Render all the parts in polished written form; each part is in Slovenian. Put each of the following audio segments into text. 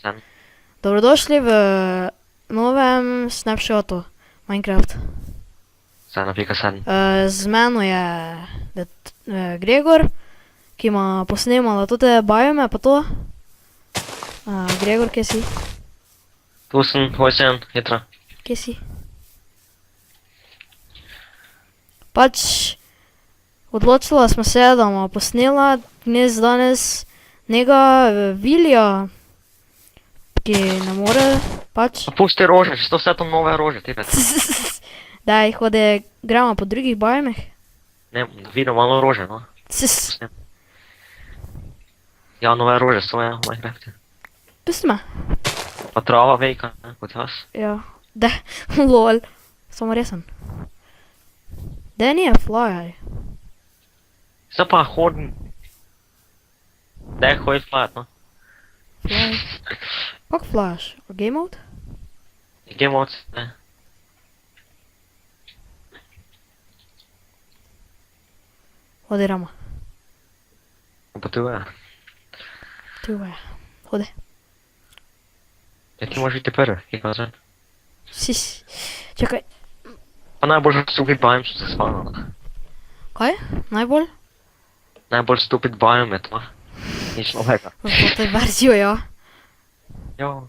Sam. Dobrodošli v novem snapshotu Minecraft. Sam. Z mano je Gregor, ki ima posnemala tute biome pa to. Gregor, kje si? Tu sem, hoj sem, hitro. Kje si? Pač odločila smo se, da bomo posnela dnes danes njega Vilija, ki ne more pač. Pa pusti rože, če so vse to nove rože, ti pet. Daj, hode, gremo po drugih biomih. Ne, vidim malo rože, no. Ja, nove rože so, ja, v Minecraftu. Pusti me. Pa trava vejka, ne, kot jaz. Ja, da, lol, samo resen. Da nije fly. Zdaj pa hodim. Daj, hoj flat, no. Fly. Kak flash? Game mode? Game mode, ne. Hode Rama. Pa tu je. Tu je. Hode. Ja, ti možeš biti prvi, ki ga zven. Sis. Čakaj. Pa najbolj stupid biome so se spavnili. Kaj? Najbolj? Najbolj stupid biome je to. Nič novega. Po tej verzijo, ja. Jo.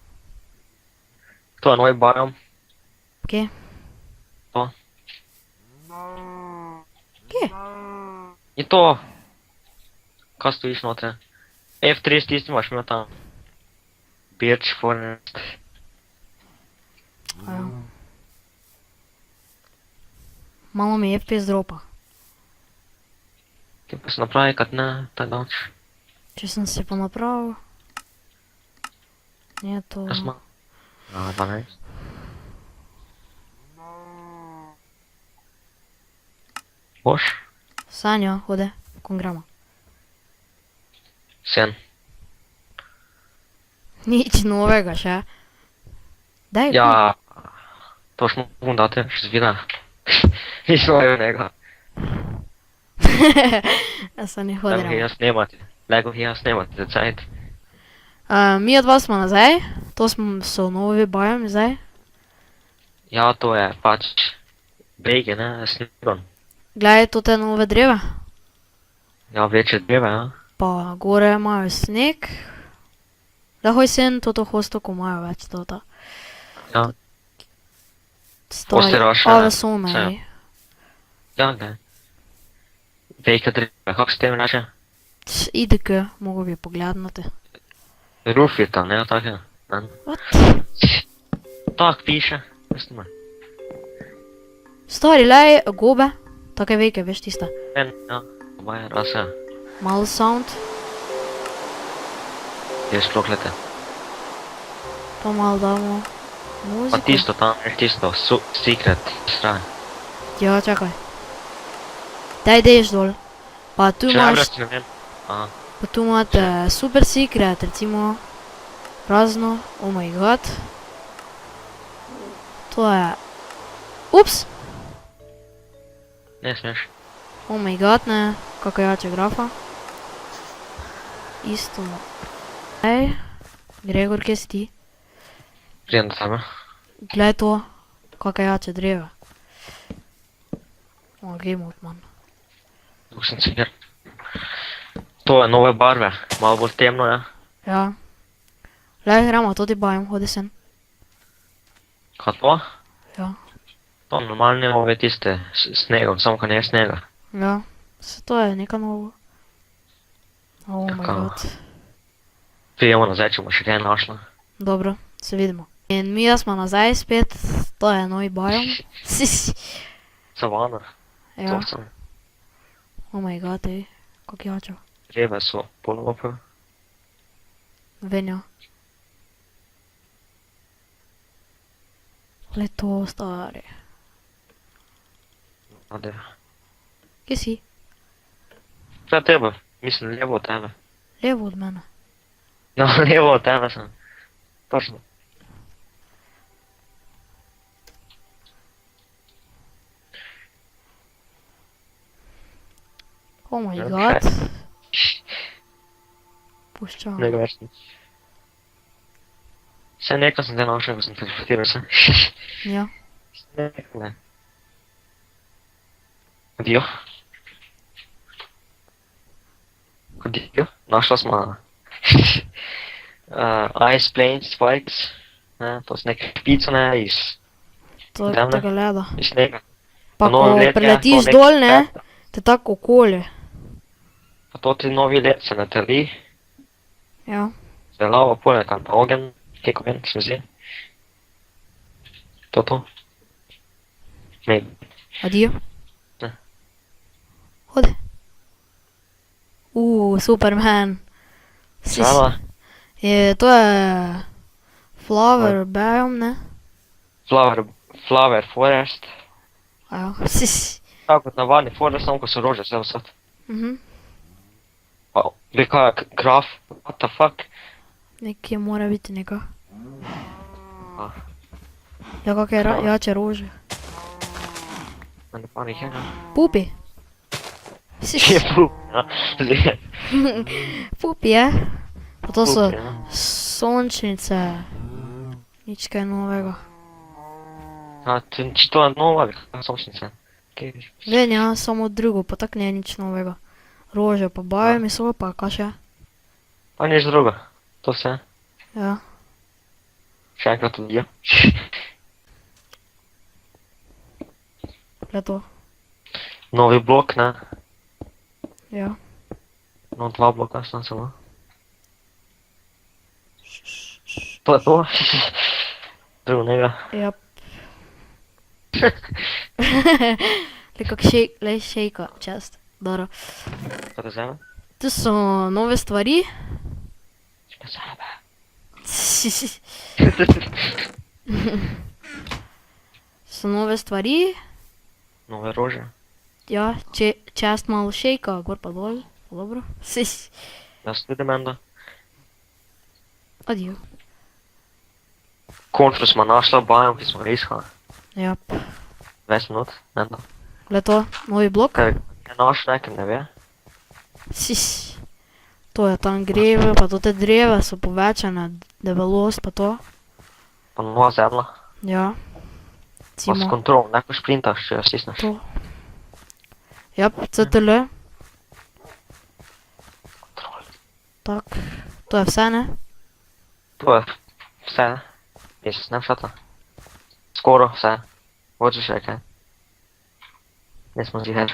To je novi biome. Kje? To. Kje? Je to. Kaj stojiš notre? F3 tisti imaš imel tam. Birch forest. Ja. Malo mi FPS dropa. Ti pa se napravi, kad ne, tak dač. Če sem si pa napravil. Je to... Kaj smo? 12. Boš? Sanja, hode. Kon gremo. Sen. Nič novega še. Daj, Ja. To smo mogli dati, še zvida. Nič novega. Ja se ne Lego hodi hier snemati. Lego hier snemati, za cajt. Mi od vas smo nazaj. To so novi biomi zdaj. Ja, to je pač bege, ne, snegom. Gledaj, to te nove dreve. Ja, večje dneve, ja. Pa gore imajo sneg. Da hoj sen, toto hostoko imajo več tota. Ja. Stoji. Osteraš, Ove ja. so mej. Ja, ne. Vejke dreve, kako se tebe reče? IDK, mogo bi pogledati. Rufita, ne, tak je. Ne. What? Tak piše, veste me. Stari, lej, gobe. Take vejke, veš tiste. En, ja, obaja rase, Malo sound. je sploklete. Pa malo damo Pa muziko. tisto tam, je tisto, secret, straj. Ja, čakaj. Daj, dejš dol. Pa tu Če ne imaš, brez, ne vem. Aha, pa tu imate super secret, recimo. Razno, oh my god. To je... Ups! ne smeš. Oh my god, ne. Kako jače grafa. Isto. Ej, Gregor, kje si ti? Prijem do tebe. Glej to, kako jače dreve. O, game mode, man. Tu sem cigar. To je nove barve, malo bolj temno je. Ja. Glej, gremo, to ti bajem, hodi sen. Kaj to? Ja. To normalne ove tiste s snegom, samo ko ne je snega. Ja, se to je neka novo. Oh my Kako? god. Prijemo nazaj, če bomo še kaj našla. Dobro, se vidimo. In mi smo nazaj spet, to je novi biom. Savana, Ja, to sem. oh my god, ej, kak jačo. Dreve so polope. Venja. Le to, stari. Ade. Kje si? Kaj tebe? Mislim, levo od tebe. Levo od mene. No, levo od tebe sem. Točno. Oh my Ja, god. Ne Puščam. ga več nič. Vse nekaj sem te našel, ko sem teleportiral se. Ja. Ne. Dio. Dio. Našla smo Ice Plains Spikes. Ne, to so neke špicone iz Zemlje. Tega leda. snega. Pa Novi ko let je, preletiš to nek- dol, ne, te tako okolje. Pa to ti novi let se nateli, Ja. se lava poleg ali pa ogen, keko ven, se mi zdi. To. Ne, Adijo. Ne. Hodi. Superman. Sava, To je Flower Biome, ne? Flower Forest. A ja. Tako kot navadni forest, samo ko so rože vse vsad. Mhm. Pa, ve kaj je graf, what the fuck? Nekje mora biti neka. A. Ja, kakšne jače rože. Ne pa njih je, ne? Pupi. Je pup, ja. Zdaj, Pupi je. Pa to so pup, ja. sončnice. Nič kaj novega. A, če to je nova, ali kaj sončnice? Kaj, Vem, ja, samo drugo, pa tak ne je nič novega. Rože pa biomi so, pa kaj še? pa nič drugo, to vse. Ja. Še enkrat odijo. Le to. Novi blok, ne? Ja. No, 2 bloka sem samo. To je to. Drugo njega. Ja. Le kak le šejka, čest. Dobro. Kaj te zeme? Tu so nove stvari. Še sebe. So nove stvari. Nove rože. Ja, čest malo šejka, gor pa dol. Dobro. Jaz tudi menda. Adijo. Končno smo našla biom, ki smo ga iskali. Ja. 20 minut, menda. Le to, novi blok. Kaj je naš, nekaj ne ve. To je tam greve, pa to te dreve so povečane, debelost pa to. Pa nova zemlja. Ja. Pa s Cimo. kontrol, neko šprintaš, če jo stisneš. To. Ja, CTL. Kontrol. Tak. To je vse, ne? To je vse. Jezus, ne všata. Skoro vse. Hočeš še kaj? Nismo ziher.